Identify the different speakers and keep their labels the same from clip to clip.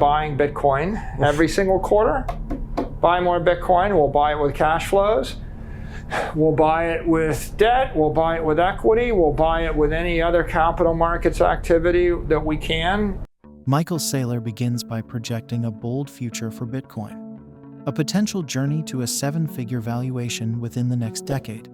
Speaker 1: buying Bitcoin every single quarter. Buy more Bitcoin, we'll buy it with cash flows. We'll buy it with debt, we'll buy it with equity, we'll buy it with any other capital markets activity that we can.
Speaker 2: Michael Saylor begins by projecting a bold future for Bitcoin, a potential journey to a seven-figure valuation within the next decade.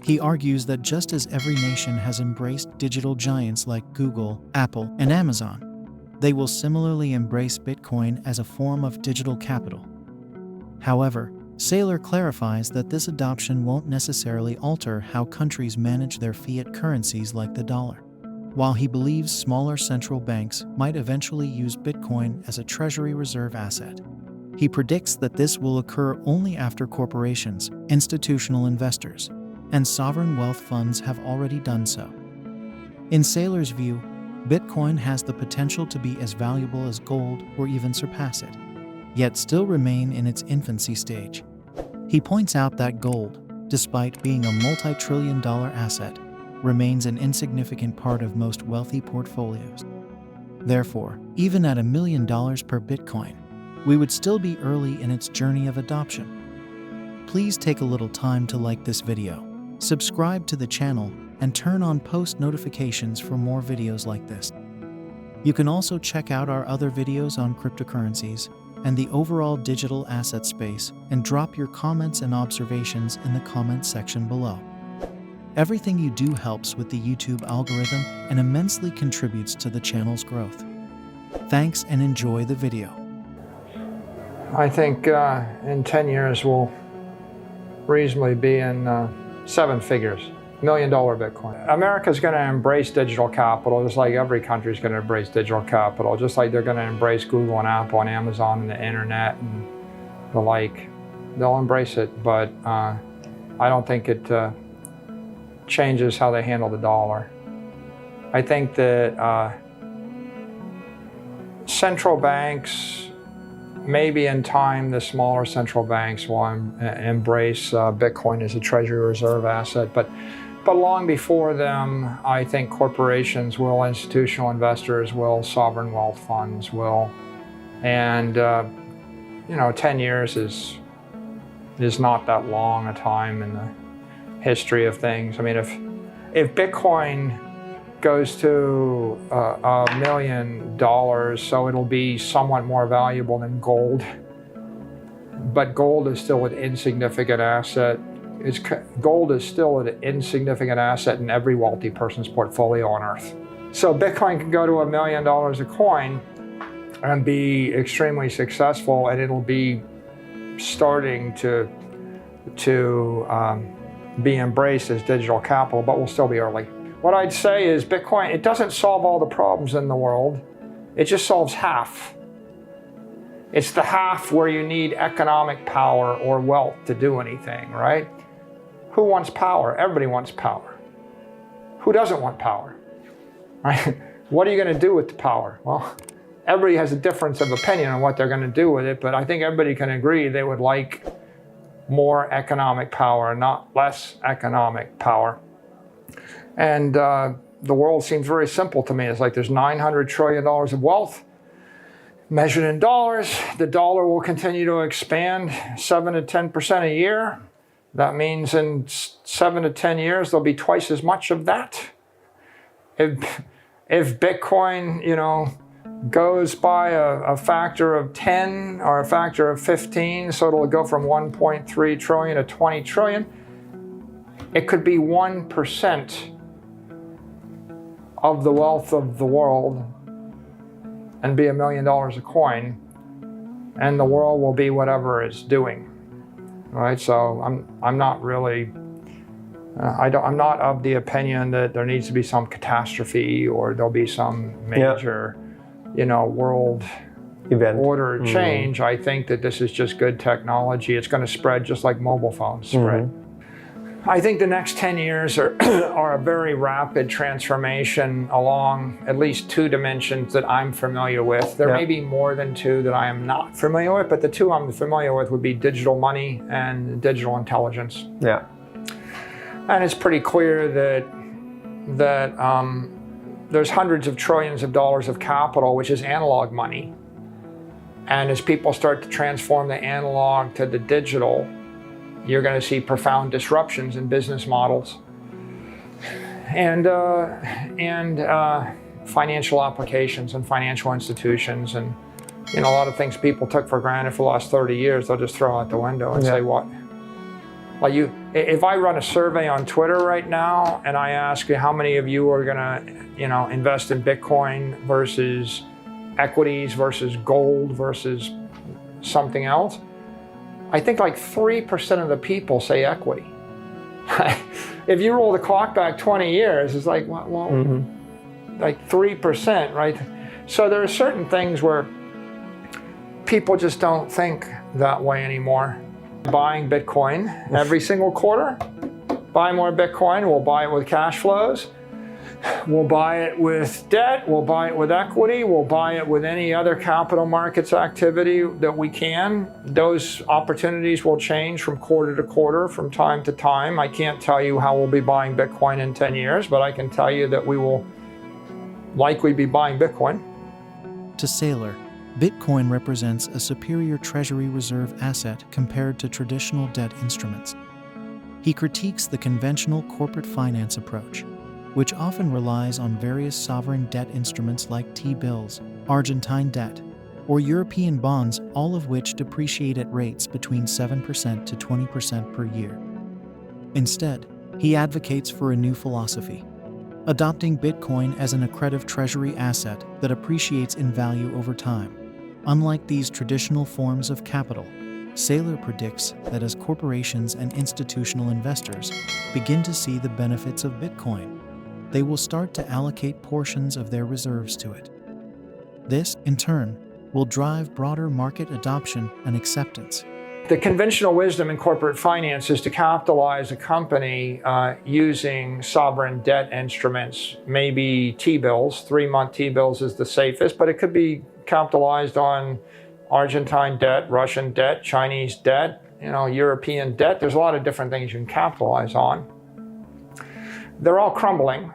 Speaker 2: He argues that just as every nation has embraced digital giants like Google, Apple, and Amazon, they will similarly embrace Bitcoin as a form of digital capital. However, Saylor clarifies that this adoption won't necessarily alter how countries manage their fiat currencies like the dollar. While he believes smaller central banks might eventually use Bitcoin as a treasury reserve asset, he predicts that this will occur only after corporations, institutional investors, and sovereign wealth funds have already done so. In Saylor's view, Bitcoin has the potential to be as valuable as gold or even surpass it, yet still remain in its infancy stage. He points out that gold, despite being a multi-trillion-dollar asset, remains an insignificant part of most wealthy portfolios. Therefore, even at $1 million per Bitcoin, we would still be early in its journey of adoption. Please take a little time to like this video, subscribe to the channel, and turn on post notifications for more videos like this. You can also check out our other videos on cryptocurrencies and the overall digital asset space and drop your comments and observations in the comments section below. Everything you do helps with the YouTube algorithm and immensely contributes to the channel's growth. Thanks and enjoy the video.
Speaker 1: I think in 10 years we'll reasonably be in seven figures. $1 million Bitcoin. America's going to embrace digital capital just like every country is going to embrace digital capital, just like they're going to embrace Google and Apple and Amazon and the internet and the like. They'll embrace it, but I don't think it changes how they handle the dollar. I think that central banks, maybe in time the smaller central banks will embrace Bitcoin as a treasury reserve asset, but long before them, I think corporations will, institutional investors will, sovereign wealth funds will, and 10 years is not that long a time in the history of things. I mean, if Bitcoin goes to $1 million, so it'll be somewhat more valuable than gold, but gold is still an insignificant asset. Gold is still an insignificant asset in every wealthy person's portfolio on Earth. So Bitcoin can go to $1 million a coin and be extremely successful, and it'll be starting to be embraced as digital capital, but we'll still be early. What I'd say is Bitcoin, it doesn't solve all the problems in the world. It just solves half. It's the half where you need economic power or wealth to do anything, right? Who wants power? Everybody wants power. Who doesn't want power? Right? What are you going to do with the power? Well, everybody has a difference of opinion on what they're going to do with it, but I think everybody can agree they would like more economic power, not less economic power. And the world seems very simple to me. It's like there's $900 trillion of wealth measured in dollars. The dollar will continue to expand 7 to 10% a year. That means in 7 to 10 years, there'll be twice as much of that. If Bitcoin, goes by a factor of 10 or a factor of 15, so it'll go from 1.3 trillion to 20 trillion, it could be 1% of the wealth of the world and be $1 million a coin, and the world will be whatever it's doing. Right, so I'm not really, I'm not of the opinion that there needs to be some catastrophe or there'll be some major, world
Speaker 3: event
Speaker 1: order change. I think that this is just good technology. It's going to spread just like mobile phones spread. I think the next 10 years are a very rapid transformation along at least two dimensions that I'm familiar with. There may be more than two that I am not familiar with, but the two I'm familiar with would be digital money and digital intelligence.
Speaker 3: Yeah.
Speaker 1: And it's pretty clear that there's hundreds of trillions of dollars of capital, which is analog money, And as people start to transform the analog to the digital, you're going to see profound disruptions in business models and financial applications and financial institutions. And a lot of things people took for granted for the last 30 years, they'll just throw out the window and say, what? Like if I run a survey on Twitter right now and I ask you how many of you are going to, invest in Bitcoin versus equities versus gold versus something else, I think like 3% of the people say equity. If you roll the clock back 20 years, it's like, well, like 3%, right? So there are certain things where people just don't think that way anymore. Buying Bitcoin every single quarter, buy more Bitcoin, we'll buy it with cash flows, we'll buy it with debt, we'll buy it with equity, we'll buy it with any other capital markets activity that we can. Those opportunities will change from quarter to quarter, from time to time. I can't tell you how we'll be buying Bitcoin in 10 years, but I can tell you that we will likely be buying Bitcoin.
Speaker 2: To Saylor, Bitcoin represents a superior treasury reserve asset compared to traditional debt instruments. He critiques the conventional corporate finance approach, which often relies on various sovereign debt instruments like T-bills, Argentine debt, or European bonds, all of which depreciate at rates between 7% to 20% per year. Instead, he advocates for a new philosophy, adopting Bitcoin as an accretive treasury asset that appreciates in value over time. Unlike these traditional forms of capital, Saylor predicts that as corporations and institutional investors begin to see the benefits of Bitcoin, they will start to allocate portions of their reserves to it. This, in turn, will drive broader market adoption and acceptance.
Speaker 1: The conventional wisdom in corporate finance is to capitalize a company using sovereign debt instruments, maybe T-bills. 3-month T-bills is the safest, but it could be capitalized on Argentine debt, Russian debt, Chinese debt, European debt. There's a lot of different things you can capitalize on. They're all crumbling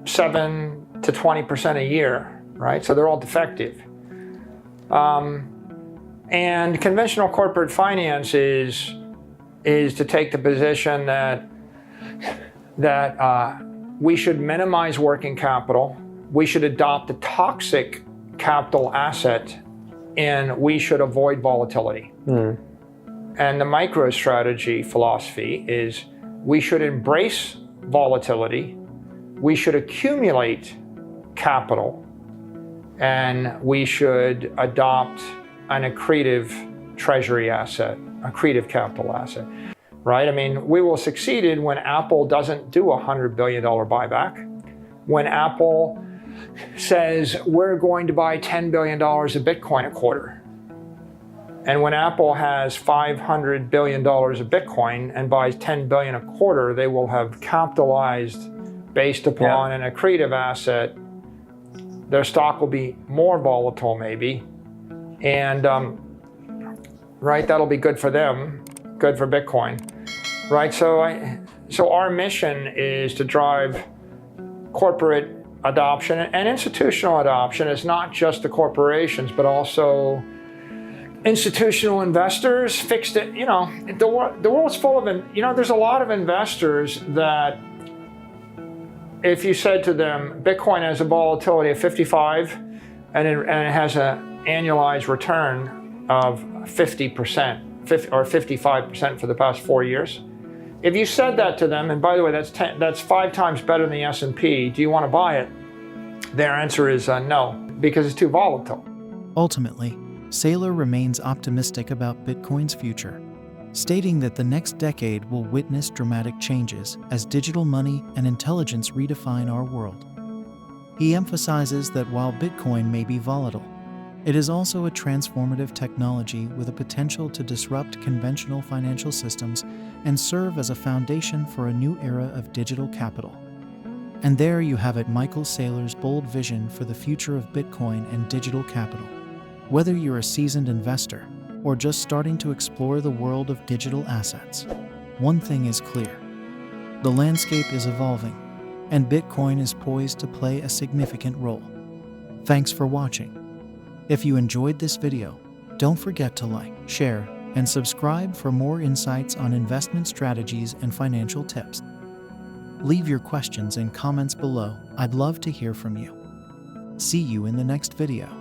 Speaker 1: 7 to 20% a year, right? So they're all defective. And conventional corporate finance is to take the position that we should minimize working capital, we should adopt a toxic capital asset, and we should avoid volatility. And the MicroStrategy philosophy is we should embrace volatility, we should accumulate capital, and we should adopt an accretive treasury asset, accretive capital asset, right? I mean, we will succeed when Apple doesn't do a $100 billion buyback, when Apple says we're going to buy $10 billion of Bitcoin a quarter. And when Apple has $500 billion of Bitcoin and buys $10 billion a quarter, they will have capitalized based upon an accretive asset. Their stock will be more volatile maybe. And right, that'll be good for them, good for Bitcoin, right? So our mission is to drive corporate adoption and institutional adoption. Is not just the corporations, but also institutional investors, fixed it. The world's full of there's a lot of investors that if you said to them, Bitcoin has a volatility of 55 and it has an annualized return of 50% or 55% for the past 4 years. If you said that to them, and by the way, that's 5 times better than the S&P, do you want to buy it? Their answer is no, because it's too volatile.
Speaker 2: Ultimately, Saylor remains optimistic about Bitcoin's future, stating that the next decade will witness dramatic changes as digital money and intelligence redefine our world. He emphasizes that while Bitcoin may be volatile, it is also a transformative technology with a potential to disrupt conventional financial systems and serve as a foundation for a new era of digital capital. And there you have it, Michael Saylor's bold vision for the future of Bitcoin and digital capital. Whether you're a seasoned investor or just starting to explore the world of digital assets, one thing is clear: the landscape is evolving, and Bitcoin is poised to play a significant role. Thanks for watching. If you enjoyed this video, don't forget to like, share, and subscribe for more insights on investment strategies and financial tips. Leave your questions and comments below. I'd love to hear from you. See you in the next video.